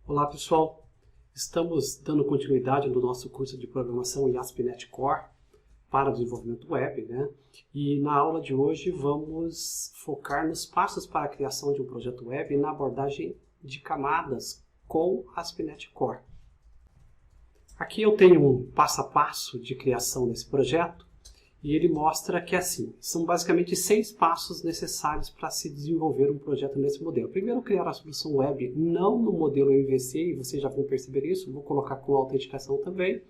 Olá pessoal, estamos dando continuidade no nosso curso de programação em ASP.NET Core para desenvolvimento web, né? E na aula de hoje vamos focar nos passos para a criação de um projeto web e na abordagem de camadas com ASP.NET Core. Aqui eu tenho um passo a passo de criação desse projeto e ele mostra que são basicamente 6 passos necessários para se desenvolver um projeto nesse modelo. Primeiro, criar a solução web não no modelo MVC, e vocês já vão perceber isso, vou colocar com autenticação também.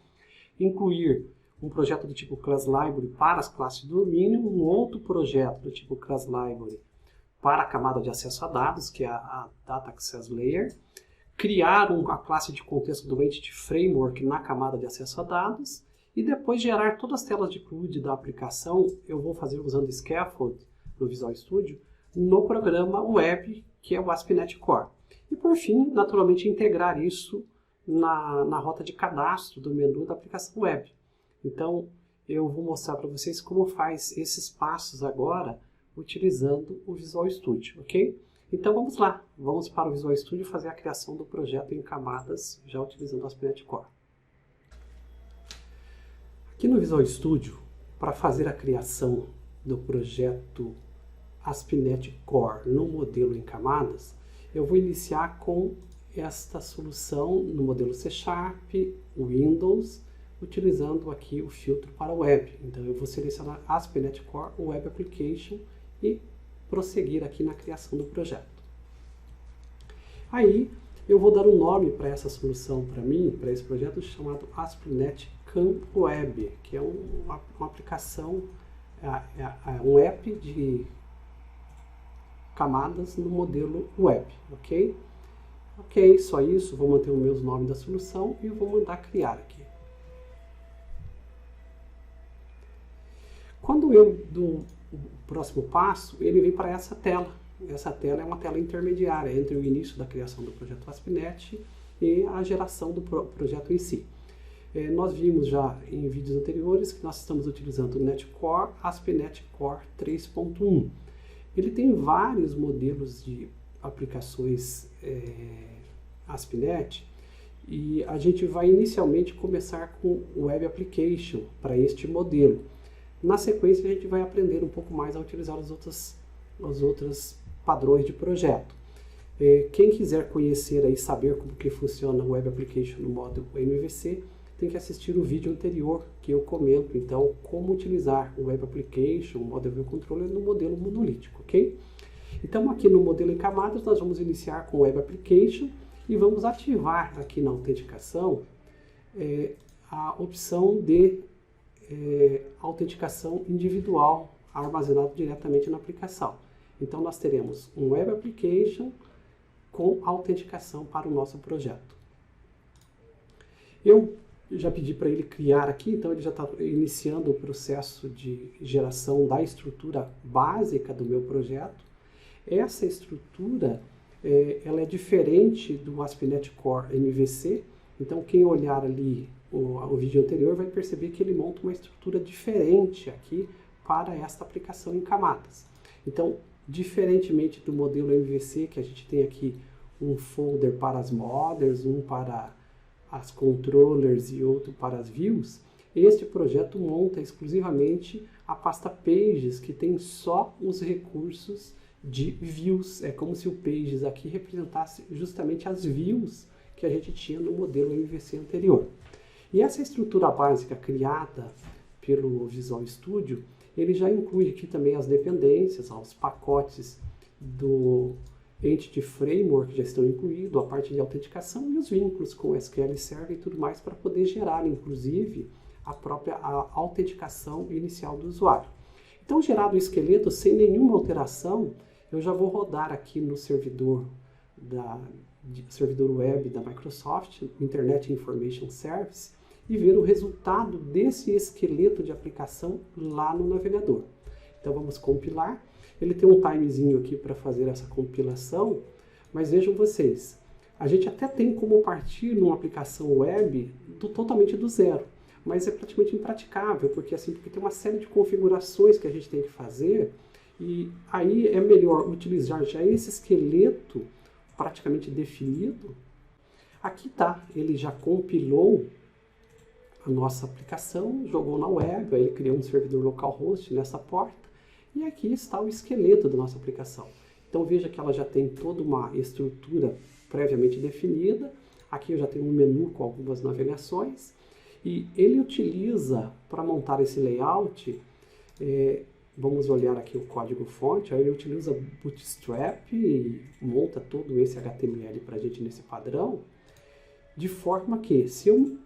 Incluir um projeto do tipo Class Library para as classes de domínio, um outro projeto do tipo Class Library para a camada de acesso a dados, que é a Data Access Layer. Criar a classe de contexto do Entity Framework na camada de acesso a dados. E depois gerar todas as telas de CRUD da aplicação, eu vou fazer usando Scaffold no Visual Studio, no programa web, que é o ASP.NET Core. E por fim, naturalmente, integrar isso na rota de cadastro do menu da aplicação web. Então, eu vou mostrar para vocês como faz esses passos agora, utilizando o Visual Studio, ok? Então vamos lá, vamos para o Visual Studio fazer a criação do projeto em camadas, já utilizando o ASP.NET Core. Aqui no Visual Studio, para fazer a criação do projeto ASP.NET Core no modelo em camadas, eu vou iniciar com esta solução no modelo C#, Windows, utilizando aqui o filtro para web. Então eu vou selecionar ASP.NET Core Web Application e prosseguir aqui na criação do projeto. Aí eu vou dar um nome para essa solução para mim, para esse projeto chamado ASP.NET Web, que é uma aplicação, um app de camadas no modelo web, ok? Ok, só isso, vou manter o meu nome da solução e vou mandar criar aqui. Quando eu dou o próximo passo, ele vem para essa tela. Essa tela é uma tela intermediária entre o início da criação do projeto ASP.NET e a geração do projeto em si. Nós vimos já em vídeos anteriores que nós estamos utilizando o NET Core, ASP.NET Core 3.1. Ele tem vários modelos de aplicações ASP.NET e a gente vai inicialmente começar com o Web Application para este modelo. Na sequência a gente vai aprender um pouco mais a utilizar os outros padrões de projeto. Quem quiser conhecer e saber como que funciona o Web Application no modo MVC, tem que assistir o vídeo anterior que eu comento, então, como utilizar o Web Application, o Model View Controller no modelo monolítico, ok? Então, aqui no modelo em camadas, nós vamos iniciar com o Web Application e vamos ativar aqui na autenticação a opção de autenticação individual armazenado diretamente na aplicação. Então, nós teremos um Web Application com autenticação para o nosso projeto. Eu já pedi para ele criar aqui, então ele já está iniciando o processo de geração da estrutura básica do meu projeto. Essa estrutura ela é diferente do ASP.NET Core MVC, então quem olhar ali o vídeo anterior vai perceber que ele monta uma estrutura diferente aqui para esta aplicação em camadas. Então, diferentemente do modelo MVC, que a gente tem aqui um folder para as modders, um para as controllers e outro para as views, este projeto monta exclusivamente a pasta Pages, que tem só os recursos de views. É como se o Pages aqui representasse justamente as views que a gente tinha no modelo MVC anterior. E essa estrutura básica criada pelo Visual Studio, ele já inclui aqui também as dependências, os pacotes do Entity Framework já estão incluídos, a parte de autenticação e os vínculos com o SQL Server e tudo mais para poder gerar, inclusive, a própria autenticação inicial do usuário. Então, gerado o esqueleto, sem nenhuma alteração, eu já vou rodar aqui no servidor web da Microsoft, Internet Information Service, e ver o resultado desse esqueleto de aplicação lá no navegador. Então, vamos compilar. Ele tem um timezinho aqui para fazer essa compilação, mas vejam vocês, a gente até tem como partir numa aplicação web totalmente do zero, mas é praticamente impraticável, porque tem uma série de configurações que a gente tem que fazer, e aí é melhor utilizar já esse esqueleto praticamente definido Aqui tá, ele já compilou a nossa aplicação, jogou na web, aí ele criou um servidor localhost nessa porta, e aqui está o esqueleto da nossa aplicação. Então veja que ela já tem toda uma estrutura previamente definida. Aqui eu já tenho um menu com algumas navegações, e ele utiliza, para montar esse layout, vamos olhar aqui o código-fonte, ele utiliza Bootstrap e monta todo esse HTML para a gente nesse padrão, de forma que, se eu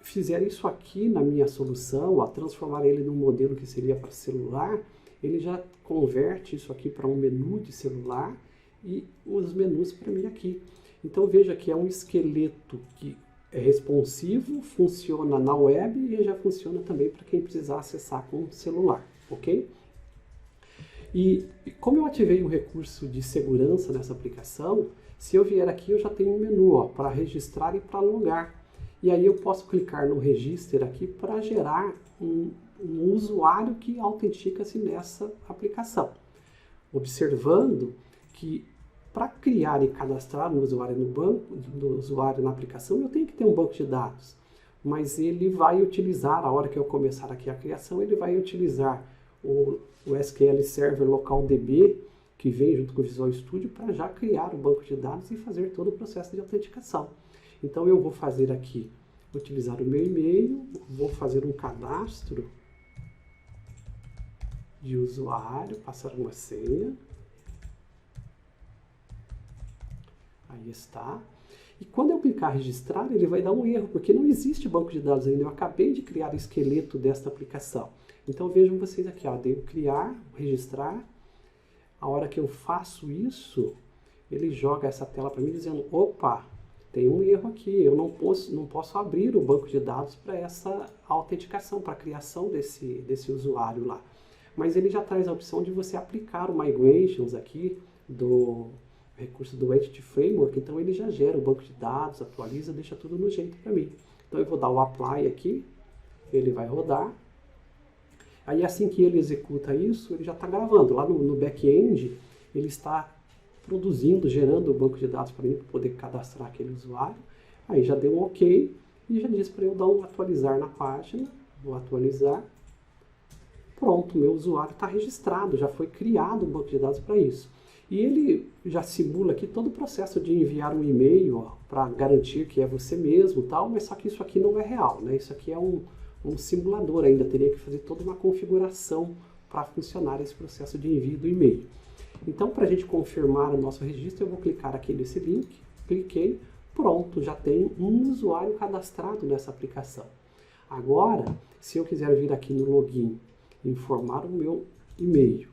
fizer isso aqui na minha solução, a transformar ele num modelo que seria para celular, ele já converte isso aqui para um menu de celular e os menus para mim aqui. Então veja que é um esqueleto que é responsivo, funciona na web e já funciona também para quem precisar acessar com o celular, ok? E como eu ativei um recurso de segurança nessa aplicação, se eu vier aqui eu já tenho um menu para registrar e para logar. E aí eu posso clicar no register aqui para gerar um usuário que autentica-se nessa aplicação. Observando que para criar e cadastrar um usuário no banco, do usuário na aplicação, eu tenho que ter um banco de dados. Mas ele vai utilizar, a hora que eu começar aqui a criação, ele vai utilizar o SQL Server Local DB, que vem junto com o Visual Studio, para já criar o banco de dados e fazer todo o processo de autenticação. Então eu vou fazer aqui, utilizar o meu e-mail, vou fazer um cadastro de usuário, passar uma senha. Aí está. E quando eu clicar registrar, ele vai dar um erro, porque não existe banco de dados ainda. Eu acabei de criar o esqueleto desta aplicação. Então vejam vocês aqui, ó, devo criar, registrar. A hora que eu faço isso, ele joga essa tela para mim dizendo, opa, tem um erro aqui, eu não posso abrir o banco de dados para essa autenticação, para a criação desse usuário lá. Mas ele já traz a opção de você aplicar o Migrations aqui do recurso do Entity Framework, então ele já gera o banco de dados, atualiza, deixa tudo no jeito para mim. Então eu vou dar o Apply aqui, ele vai rodar. Aí assim que ele executa isso, ele já está gravando. Lá no back-end, ele está produzindo, gerando o banco de dados para mim, para poder cadastrar aquele usuário. Aí já deu um OK e já diz para eu dar um atualizar na página. Vou atualizar. Pronto, meu usuário está registrado, já foi criado um banco de dados para isso. E ele já simula aqui todo o processo de enviar um e-mail para garantir que é você mesmo, tal, mas só que isso aqui não é real, né? Isso aqui é um simulador ainda, teria que fazer toda uma configuração para funcionar esse processo de envio do e-mail. Então, para a gente confirmar o nosso registro, eu vou clicar aqui nesse link, cliquei, pronto, já tem um usuário cadastrado nessa aplicação. Agora, se eu quiser vir aqui no login, informar o meu e-mail,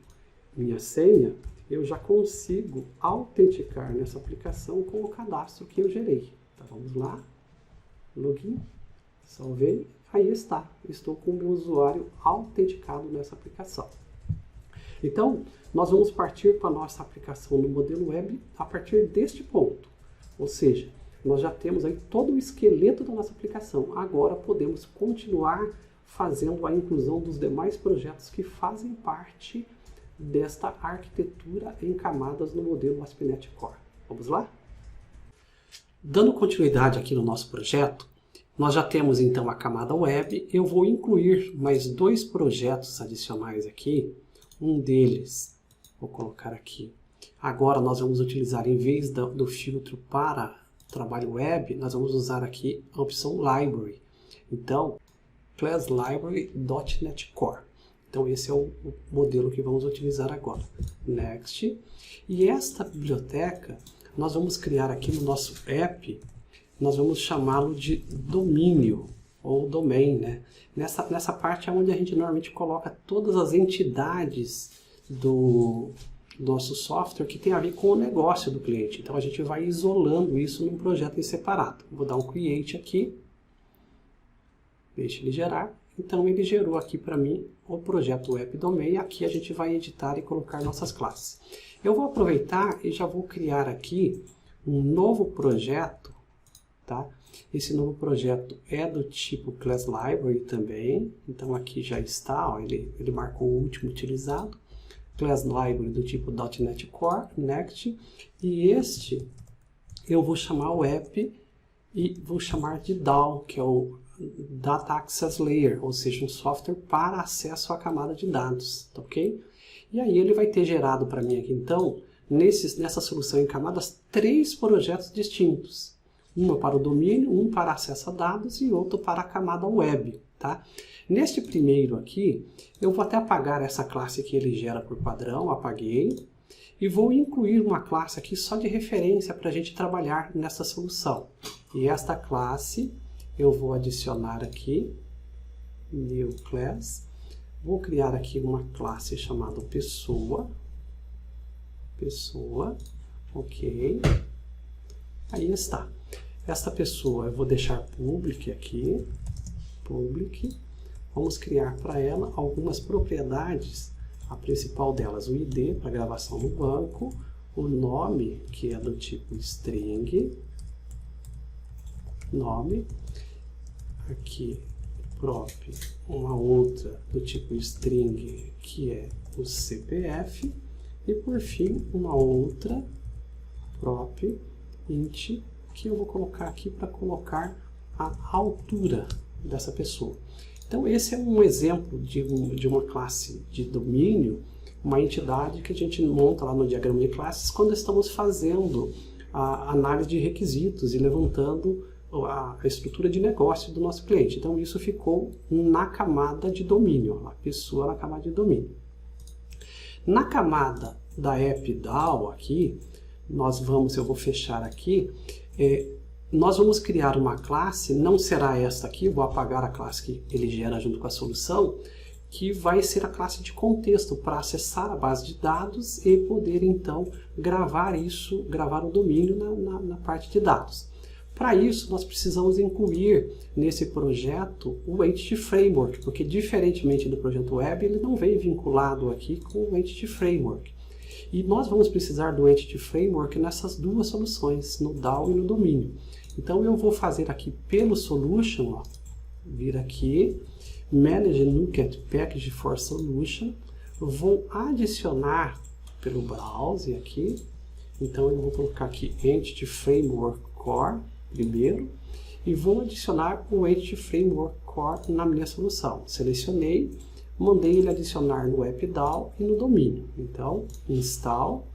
minha senha, eu já consigo autenticar nessa aplicação com o cadastro que eu gerei. Então, vamos lá, login, salvei. Aí está, estou com o meu usuário autenticado nessa aplicação. Então, nós vamos partir para a nossa aplicação no modelo web a partir deste ponto. Ou seja, nós já temos aí todo o esqueleto da nossa aplicação. Agora podemos continuar fazendo a inclusão dos demais projetos que fazem parte desta arquitetura em camadas no modelo ASP.NET Core. Vamos lá? Dando continuidade aqui no nosso projeto, nós já temos então a camada web. Eu vou incluir mais dois projetos adicionais aqui. Um deles, vou colocar aqui. Agora nós vamos utilizar, em vez do filtro para trabalho web, nós vamos usar aqui a opção Library. Então, Class Library.NET Core. Então esse é o modelo que vamos utilizar agora. Next. E esta biblioteca, nós vamos criar aqui no nosso app, nós vamos chamá-lo de domínio, ou domain, né? Nessa parte é onde a gente normalmente coloca todas as entidades do nosso software que tem a ver com o negócio do cliente. Então a gente vai isolando isso num projeto em separado. Vou dar um create aqui, deixa ele gerar. Então ele gerou aqui para mim o projeto web domain. Aqui a gente vai editar e colocar nossas classes. Eu vou aproveitar e já vou criar aqui um novo projeto, tá? Esse novo projeto é do tipo Class Library também. Então aqui já está, ó, ele marcou o último utilizado. Class Library do tipo .NET Core, Next. E este eu vou chamar o app e vou chamar de DAO, que é o Data Access Layer, ou seja, um software para acesso à camada de dados, tá ok? E aí ele vai ter gerado para mim aqui, então, nessa solução em camadas, 3 projetos distintos. Uma para o domínio, um para acesso a dados e outro para a camada web, tá? Neste primeiro aqui, eu vou até apagar essa classe que ele gera por padrão, apaguei, e vou incluir uma classe aqui só de referência para a gente trabalhar nessa solução. E esta classe eu vou adicionar aqui, New Class, vou criar aqui uma classe chamada pessoa, ok, aí está. Esta pessoa eu vou deixar public aqui, public, vamos criar para ela algumas propriedades, a principal delas o ID para gravação no banco, o nome que é do tipo string, nome, aqui prop, uma outra do tipo string que é o CPF e por fim uma outra prop int que eu vou colocar aqui para colocar a altura dessa pessoa. Então esse é um exemplo de uma classe de domínio, uma entidade que a gente monta lá no diagrama de classes quando estamos fazendo a análise de requisitos e levantando a estrutura de negócio do nosso cliente. Então isso ficou na camada de domínio, a pessoa na camada de domínio. Na camada da AppDAO aqui, eu vou fechar aqui, nós vamos criar uma classe, não será esta aqui, vou apagar a classe que ele gera junto com a solução, que vai ser a classe de contexto para acessar a base de dados e poder então gravar o domínio na parte de dados. Para isso, nós precisamos incluir nesse projeto o Entity Framework, porque diferentemente do projeto web, ele não vem vinculado aqui com o Entity Framework. E nós vamos precisar do Entity Framework nessas duas soluções, no DAO e no domínio. Então eu vou fazer aqui pelo Solution, ó, vir aqui, Manage NuGet Package for Solution, vou adicionar pelo Browse aqui, então eu vou colocar aqui Entity Framework Core, primeiro, e vou adicionar o Entity Framework Core na minha solução. Selecionei, mandei ele adicionar no AppDAO e no domínio. Então, install,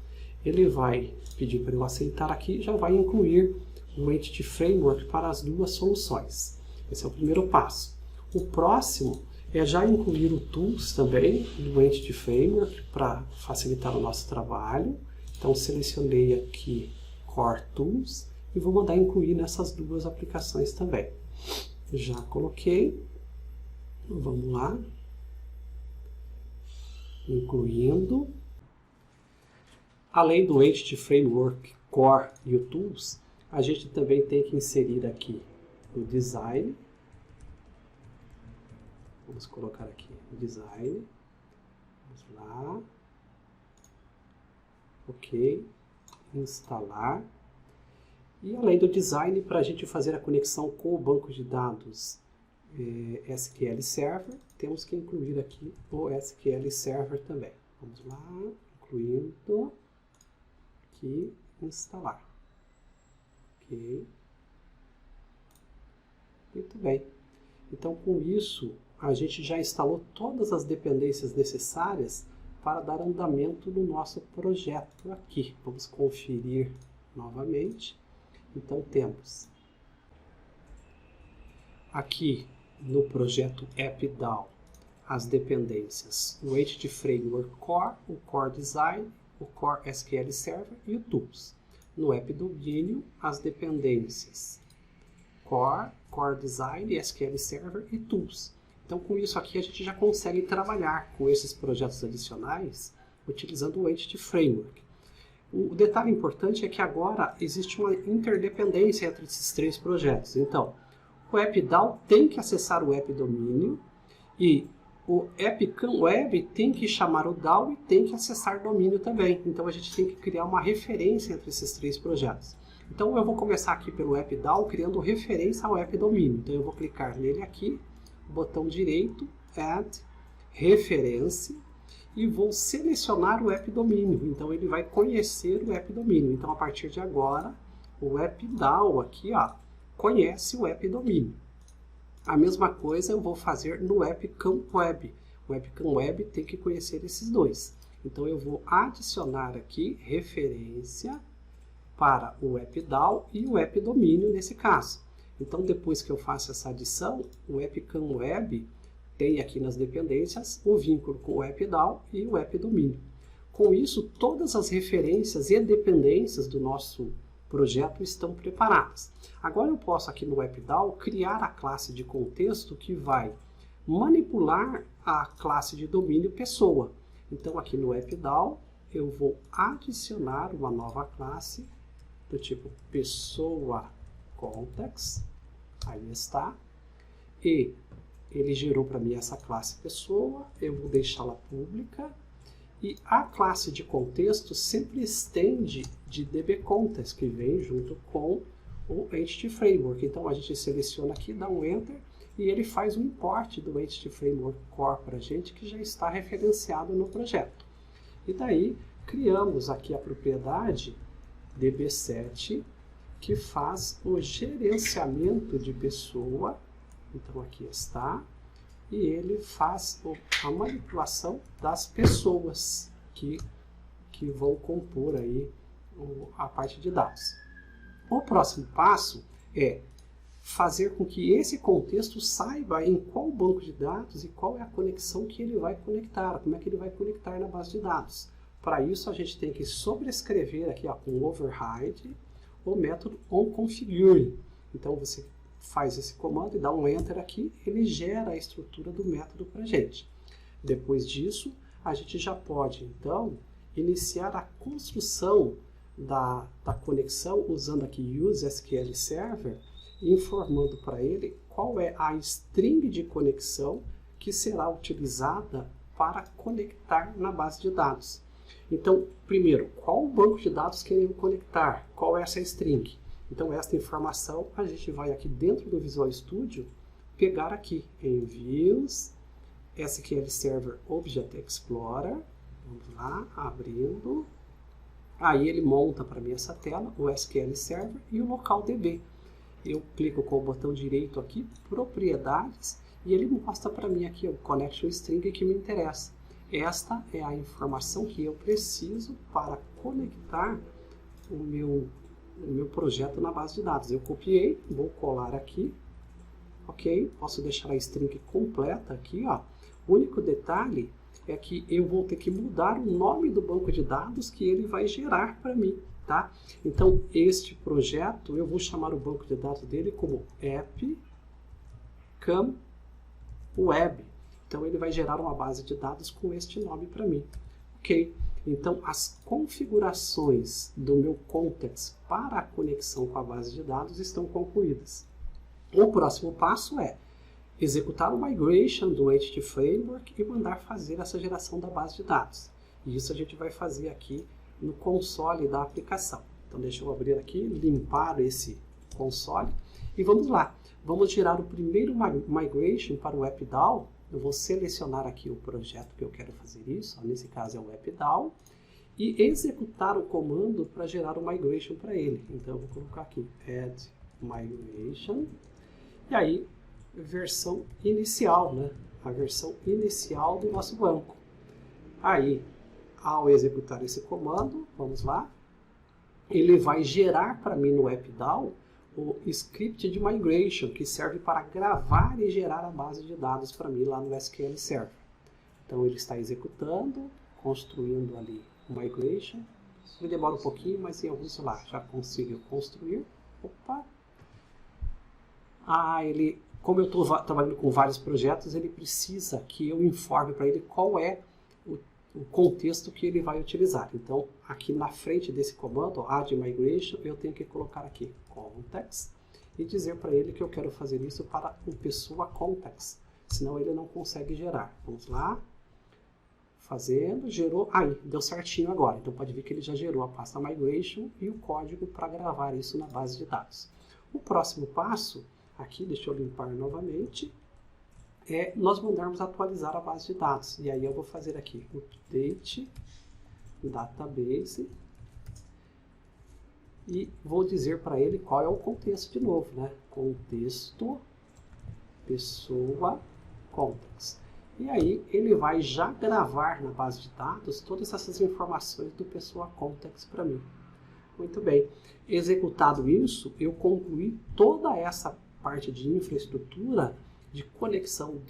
ele vai pedir para eu aceitar aqui, já vai incluir o Entity Framework para as duas soluções. Esse é o primeiro passo. O próximo é já incluir o Tools também, do Entity Framework, para facilitar o nosso trabalho. Então, selecionei aqui Core Tools, e vou mandar incluir nessas duas aplicações também. Já coloquei, vamos lá, incluindo. Além do Entity Framework Core e o Tools, a gente também tem que inserir aqui o Design. Vamos colocar aqui o Design. Vamos lá. Ok. Instalar. E além do design, para a gente fazer a conexão com o banco de dados SQL Server, temos que incluir aqui o SQL Server também. Vamos lá, incluindo aqui, instalar. Ok. Muito bem. Então, com isso, a gente já instalou todas as dependências necessárias para dar andamento no nosso projeto aqui. Vamos conferir novamente. Então temos aqui no projeto AppDAO as dependências, o Entity Framework Core, o Core Design, o Core SQL Server e o Tools. No AppDomínio, as dependências Core, Core Design, SQL Server e Tools. Então com isso aqui a gente já consegue trabalhar com esses projetos adicionais utilizando o Entity Framework. O detalhe importante é que agora existe uma interdependência entre esses 3 projetos. Então, o AppDAO tem que acessar o AppDomínio e o AppCam Web tem que chamar o DAO e tem que acessar o domínio também. Então, a gente tem que criar uma referência entre esses 3 projetos. Então, eu vou começar aqui pelo AppDAO criando referência ao AppDomínio. Então, eu vou clicar nele aqui, botão direito, Add, Referência, e vou selecionar o AppDomínio. Então ele vai conhecer o AppDomínio. Então a partir de agora, o AppDAO aqui, ó, conhece o app domínio. A mesma coisa eu vou fazer no webcam web. O webcam web tem que conhecer esses dois. Então eu vou adicionar aqui referência para o webDAO e o webdomínio nesse caso. Então depois que eu faço essa adição, o webcam web tem aqui nas dependências o vínculo com o webDAO e o webdomínio. Com isso, todas as referências e dependências do nosso projeto estão preparadas. Agora eu posso aqui no webDAO criar a classe de contexto que vai manipular a classe de domínio pessoa. Então aqui no webDAO eu vou adicionar uma nova classe do tipo pessoa context, aí está, e ele gerou para mim essa classe pessoa, eu vou deixá-la pública, e a classe de contexto sempre estende de dbContext, que vem junto com o Entity Framework. Então a gente seleciona aqui, dá um Enter, e ele faz um import do Entity Framework Core para a gente, que já está referenciado no projeto. E daí criamos aqui a propriedade db7, que faz o gerenciamento de pessoa. Então aqui está. E ele faz a manipulação das pessoas que vão compor aí a parte de dados. O próximo passo é fazer com que esse contexto saiba em qual banco de dados e qual é a conexão que ele vai conectar, como é que ele vai conectar na base de dados. Para isso a gente tem que sobrescrever aqui com override o método onConfigure. Então você faz esse comando e dá um Enter aqui, ele gera a estrutura do método para a gente. Depois disso, a gente já pode, então, iniciar a construção da conexão usando aqui useSQLServer, informando para ele qual é a string de conexão que será utilizada para conectar na base de dados. Então, primeiro, qual banco de dados queremos conectar? Qual é essa string? Então, esta informação a gente vai aqui dentro do Visual Studio pegar aqui em Views, SQL Server Object Explorer. Vamos lá, abrindo. Aí ele monta para mim essa tela, o SQL Server e o local DB. Eu clico com o botão direito aqui, Propriedades, e ele mostra para mim aqui o Connection String que me interessa. Esta é a informação que eu preciso para conectar o meu projeto na base de dados. Eu copiei, vou colar aqui, ok? Posso deixar a string completa aqui, ó. O único detalhe é que eu vou ter que mudar o nome do banco de dados que ele vai gerar para mim, tá? Então, este projeto, eu vou chamar o banco de dados dele como appcam web. Então, ele vai gerar uma base de dados com este nome para mim, ok? Então, as configurações do meu context para a conexão com a base de dados estão concluídas. O próximo passo é executar o migration do Entity Framework e mandar fazer essa geração da base de dados. E isso a gente vai fazer aqui no console da aplicação. Então, deixa eu abrir aqui, limpar esse console e vamos lá. Vamos gerar o primeiro migration para o webDAO. Eu vou selecionar aqui o projeto que eu quero fazer isso, nesse caso é o webDAO, e executar o comando para gerar o migration para ele. Então eu vou colocar aqui add migration, e aí versão inicial, né? A versão inicial do nosso banco. Aí, ao executar esse comando, vamos lá, ele vai gerar para mim no webDAO o script de migration, que serve para gravar e gerar a base de dados para mim lá no SQL Server. Então ele está executando, construindo ali o migration. Ele demora um pouquinho, mas em alguns lá já conseguiu construir. Opa! Como eu estou trabalhando com vários projetos, ele precisa que eu informe para ele qual é o contexto que ele vai utilizar. Então, aqui na frente desse comando, add migration, eu tenho que colocar aqui context e dizer para ele que eu quero fazer isso para o pessoa context, senão ele não consegue gerar. Vamos lá, fazendo, gerou, aí, deu certinho agora. Então, pode ver que ele já gerou a pasta migration e o código para gravar isso na base de dados. O próximo passo, aqui, deixa eu limpar novamente, é nós mandarmos atualizar a base de dados. E aí eu vou fazer aqui update database e vou dizer para ele qual é o contexto de novo, né? Contexto, pessoa, context. E aí ele vai já gravar na base de dados todas essas informações do pessoa context para mim. Muito bem. Executado isso, eu concluí toda essa parte de infraestrutura de conexão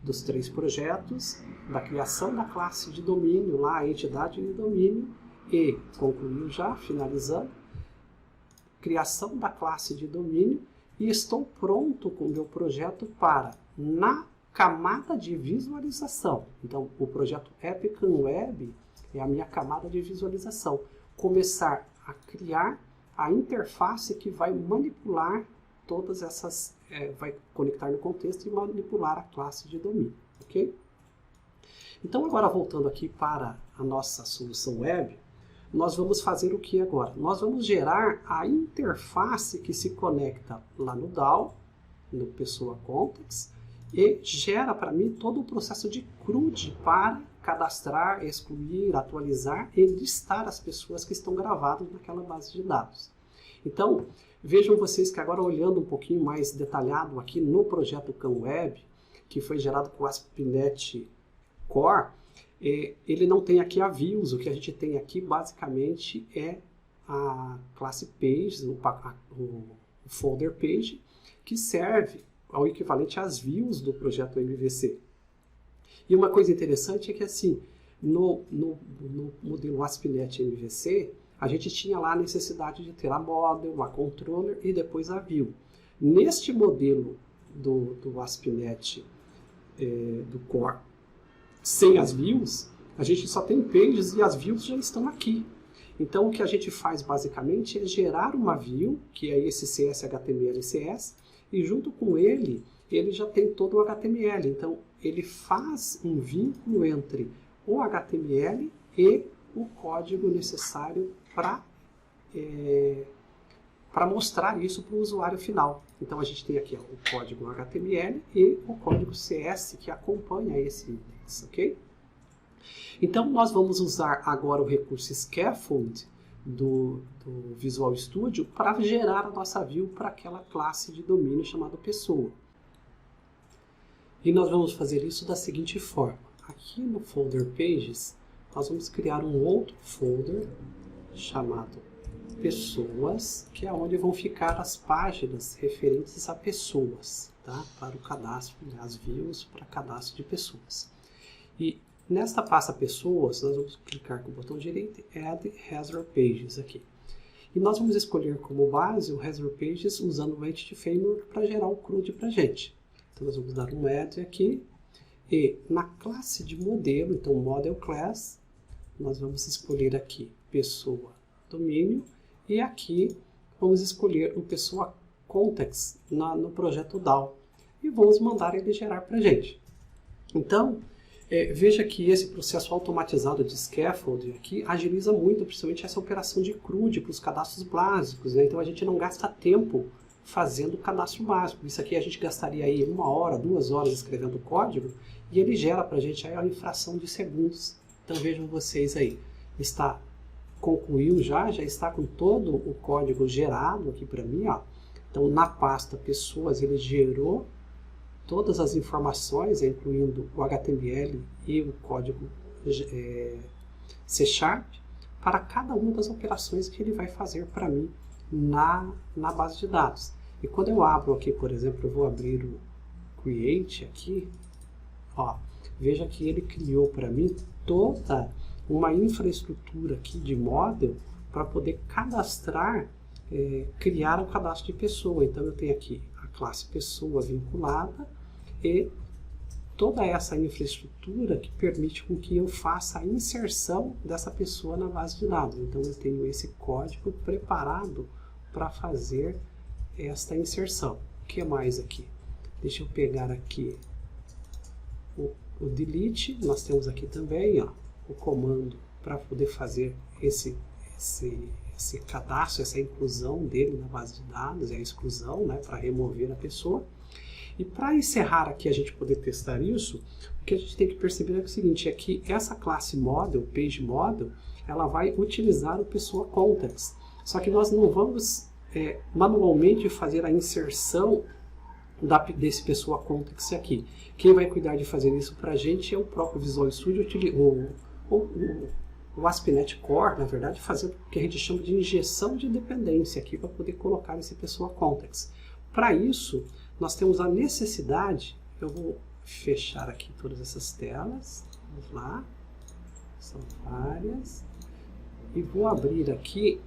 dos 3 projetos, da criação da classe de domínio, lá a entidade de domínio, e concluiu já, finalizando, criação da classe de domínio, e estou pronto com o meu projeto para, na camada de visualização, então o projeto Epicam Web é a minha camada de visualização, começar a criar a interface que vai manipular todas essas, vai conectar no contexto e manipular a classe de domínio, ok? Então agora voltando aqui para a nossa solução web, nós vamos fazer o que agora? Nós vamos gerar a interface que se conecta lá no DAO, no Pessoa Context, e gera para mim todo o processo de CRUD para cadastrar, excluir, atualizar e listar as pessoas que estão gravadas naquela base de dados. Então, vejam vocês que agora olhando um pouquinho mais detalhado aqui no projeto CamWeb, que foi gerado com o ASP.NET Core, ele não tem aqui a views, o que a gente tem aqui basicamente é a classe page, o folder page, que serve ao equivalente às views do projeto MVC. E uma coisa interessante é que assim, no modelo ASP.NET MVC, a gente tinha lá a necessidade de ter a model, a controller e depois a view. Neste modelo do ASP.NET do Core, sem as views, a gente só tem pages e as views já estão aqui. Então o que a gente faz basicamente é gerar uma view, que é esse CS, HTML e CS, e junto com ele já tem todo o HTML. Então ele faz um vínculo entre o HTML e o código necessário para mostrar isso para o usuário final. Então a gente tem aqui o código HTML e o código CS que acompanha esse index, ok? Então nós vamos usar agora o recurso Scaffold do Visual Studio para gerar a nossa view para aquela classe de domínio chamada pessoa. E nós vamos fazer isso da seguinte forma. Aqui no folder Pages, nós vamos criar um outro folder chamado Pessoas, que é onde vão ficar as páginas referentes a pessoas, tá? Para o cadastro, as views para cadastro de pessoas. E nesta pasta Pessoas, nós vamos clicar com o botão direito e Add Hazard Pages aqui. E nós vamos escolher como base o Hazard Pages usando o Entity Framework para gerar o CRUD para a gente. Então nós vamos dar um Add aqui e na classe de modelo, então Model Class, nós vamos escolher aqui Pessoa Domínio e aqui vamos escolher o Pessoa Context no projeto DAO e vamos mandar ele gerar para a gente. Então, veja que esse processo automatizado de Scaffold aqui agiliza muito, principalmente essa operação de CRUD para os cadastros básicos, né? Então a gente não gasta tempo fazendo o cadastro básico. Isso aqui a gente gastaria aí 1 hora, 2 horas escrevendo o código e ele gera para a gente aí a infração de segundos. Então vejam vocês aí, concluiu já está com todo o código gerado aqui para mim, ó. Então na pasta pessoas ele gerou todas as informações, incluindo o HTML e o código C# para cada uma das operações que ele vai fazer para mim na base de dados. E quando eu abro aqui, por exemplo, eu vou abrir o Create aqui, ó, veja que ele criou para mim toda uma infraestrutura aqui de model para poder cadastrar, criar um cadastro de pessoa. Então eu tenho aqui a classe pessoa vinculada e toda essa infraestrutura que permite com que eu faça a inserção dessa pessoa na base de dados. Então eu tenho esse código preparado para fazer esta inserção. O que mais aqui? Deixa eu pegar aqui o delete. Nós temos aqui também, ó, o comando para poder fazer esse cadastro, essa inclusão dele na base de dados, a exclusão, né, para remover a pessoa. E para encerrar aqui a gente poder testar isso, o que a gente tem que perceber é o seguinte, é que essa classe model, page model, ela vai utilizar o pessoa context. Só que nós não vamos manualmente fazer a inserção desse Pessoa Context aqui. Quem vai cuidar de fazer isso para a gente é o próprio Visual Studio, o ASP.NET Core, na verdade, fazendo o que a gente chama de injeção de dependência aqui para poder colocar esse Pessoa Context. Para isso, nós temos a necessidade, eu vou fechar aqui todas essas telas, vamos lá, são várias, e vou abrir aqui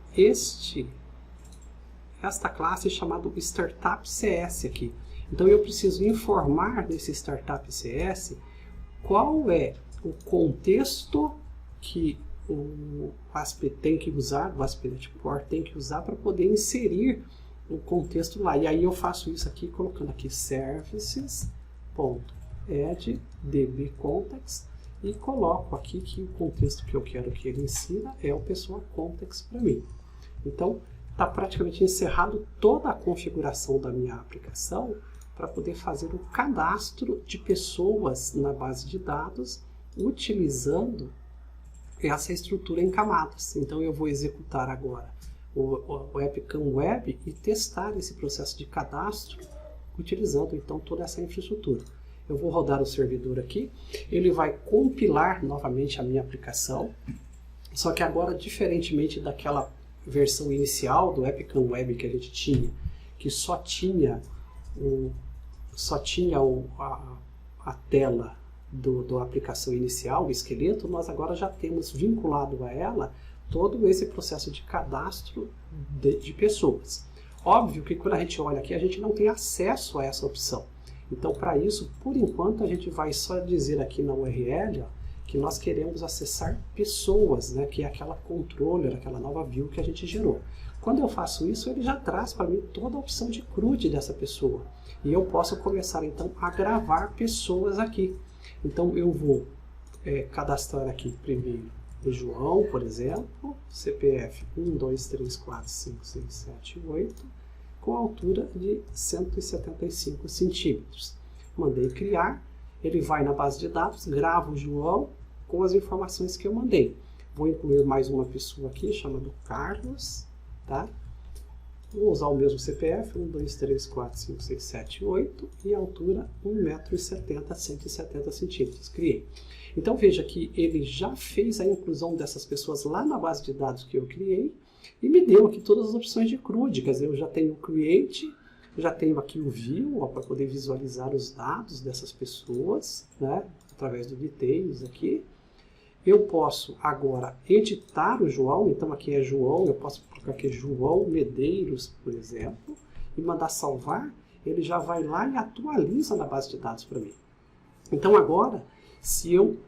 esta classe chamada Startup CS aqui. Então eu preciso informar desse Startup CS qual é o contexto que o ASP tem que usar, o ASP.NET Core tem que usar para poder inserir o contexto lá. E aí eu faço isso aqui colocando aqui services.add dbcontext e coloco aqui que o contexto que eu quero que ele insira é o Pessoa Context para mim. Então está praticamente encerrado toda a configuração da minha aplicação para poder fazer o cadastro de pessoas na base de dados utilizando essa estrutura em camadas. Então eu vou executar agora o AppCam Web e testar esse processo de cadastro utilizando então toda essa infraestrutura. Eu vou rodar o servidor aqui, ele vai compilar novamente a minha aplicação, só que agora, diferentemente daquela versão inicial do AppCam Web que a gente tinha, que só tinha a tela da aplicação inicial, o esqueleto, nós agora já temos vinculado a ela todo esse processo de cadastro de pessoas. Óbvio que quando a gente olha aqui, a gente não tem acesso a essa opção. Então, para isso, por enquanto, a gente vai só dizer aqui na URL que nós queremos acessar pessoas, né, que é aquela controller, aquela nova view que a gente gerou. Quando eu faço isso, ele já traz para mim toda a opção de CRUD dessa pessoa. E eu posso começar, então, a gravar pessoas aqui. Então, eu vou cadastrar aqui primeiro o João, por exemplo, CPF 123456778, com altura de 175 centímetros. Mandei criar, ele vai na base de dados, grava o João com as informações que eu mandei. Vou incluir mais uma pessoa aqui, chamada Carlos, tá? Vou usar o mesmo CPF, 123456778, e altura 1,70 m, 170 centímetros. Criei. Então veja que ele já fez a inclusão dessas pessoas lá na base de dados que eu criei e me deu aqui todas as opções de CRUD. Quer dizer, eu já tenho o Create, já tenho aqui o View para poder visualizar os dados dessas pessoas, né, através do Details aqui. Eu posso agora editar o João, então aqui é João, eu posso colocar aqui João Medeiros, por exemplo, e mandar salvar, ele já vai lá e atualiza na base de dados para mim. Então agora, se eu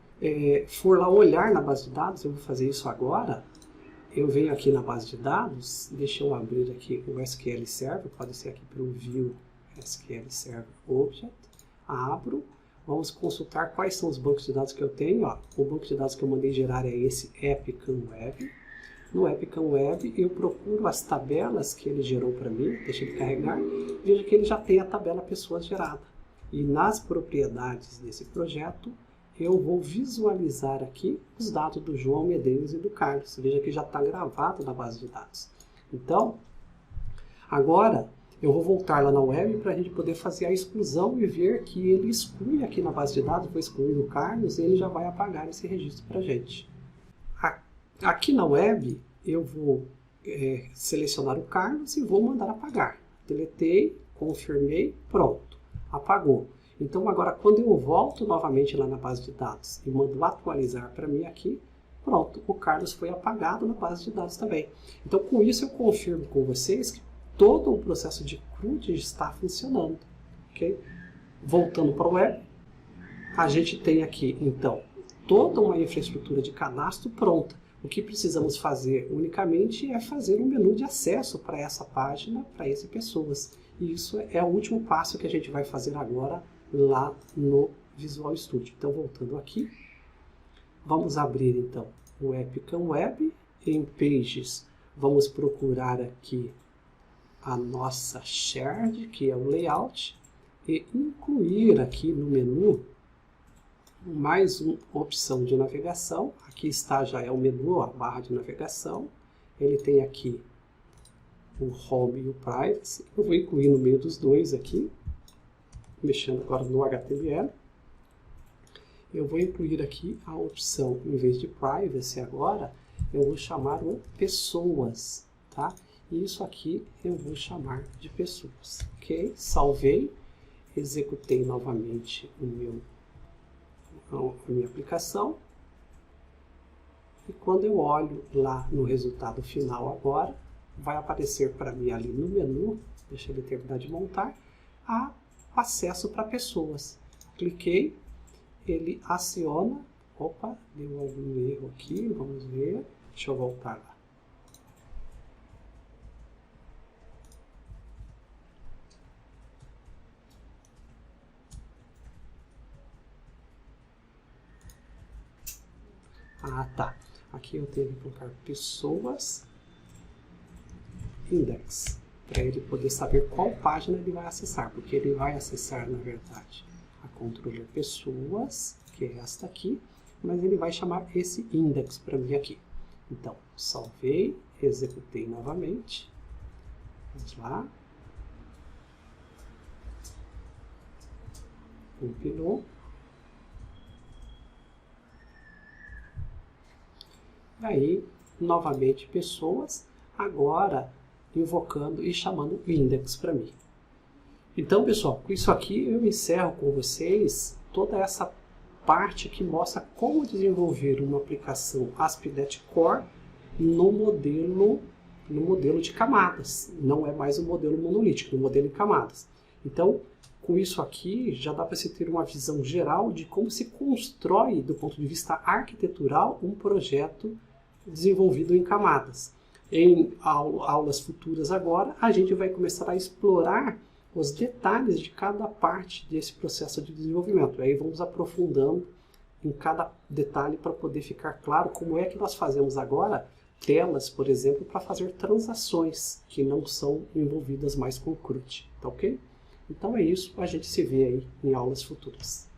for lá olhar na base de dados, eu vou fazer isso agora, eu venho aqui na base de dados, deixa eu abrir aqui o SQL Server, pode ser aqui pelo View SQL Server Object, abro, vamos consultar quais são os bancos de dados que eu tenho. Ó. O banco de dados que eu mandei gerar é esse AppCam Web. No AppCam Web eu procuro as tabelas que ele gerou para mim, deixa ele carregar, veja que ele já tem a tabela pessoas gerada. E nas propriedades desse projeto, eu vou visualizar aqui os dados do João Medeiros e do Carlos. Veja que já está gravado na base de dados. Então, agora eu vou voltar lá na web para a gente poder fazer a exclusão e ver que ele exclui aqui na base de dados, vou excluir o Carlos e ele já vai apagar esse registro para a gente. Aqui na web eu vou selecionar o Carlos e vou mandar apagar. Deletei, confirmei, pronto, apagou. Então agora quando eu volto novamente lá na base de dados e mando atualizar para mim aqui, pronto, o Carlos foi apagado na base de dados também. Então com isso eu confirmo com vocês que todo o processo de CRUD está funcionando. Okay? Voltando para o web, a gente tem aqui então toda uma infraestrutura de cadastro pronta. O que precisamos fazer unicamente é fazer um menu de acesso para essa página, para essas pessoas. E isso é o último passo que a gente vai fazer agora lá no Visual Studio. Então, voltando aqui, vamos abrir então o AppCam Web. Em Pages, vamos procurar aqui a nossa Shared, que é o Layout, e incluir aqui no menu mais uma opção de navegação. Aqui está, já é o menu, a barra de navegação. Ele tem aqui o Home e o Privacy. Eu vou incluir no meio dos dois aqui, mexendo agora no HTML. Eu vou incluir aqui a opção, em vez de Privacy agora, eu vou chamar o Pessoas, tá? E isso aqui eu vou chamar de Pessoas, ok? Salvei, executei novamente a minha aplicação. E quando eu olho lá no resultado final agora, vai aparecer para mim ali no menu, deixa ele terminar de montar, acesso para pessoas. Cliquei, ele aciona, opa, deu algum erro aqui, vamos ver, deixa eu voltar lá. Ah, tá. Aqui eu tenho que colocar pessoas, index, para ele poder saber qual página ele vai acessar, porque ele vai acessar, na verdade, a controller pessoas, que é esta aqui, mas ele vai chamar esse index para mim aqui. Então, salvei, executei novamente. Vamos lá. Compilou. E aí, novamente, pessoas, agora invocando e chamando o index para mim. Então, pessoal, com isso aqui eu encerro com vocês toda essa parte que mostra como desenvolver uma aplicação ASP.NET Core no modelo de camadas. Não é mais um modelo monolítico, um modelo em camadas. Então, com isso aqui, já dá para se ter uma visão geral de como se constrói, do ponto de vista arquitetural, um projeto desenvolvido em camadas. Em aulas futuras agora, a gente vai começar a explorar os detalhes de cada parte desse processo de desenvolvimento. Aí vamos aprofundando em cada detalhe para poder ficar claro como é que nós fazemos agora telas, por exemplo, para fazer transações que não são envolvidas mais com CRUD, tá ok? Então é isso, a gente se vê aí em aulas futuras.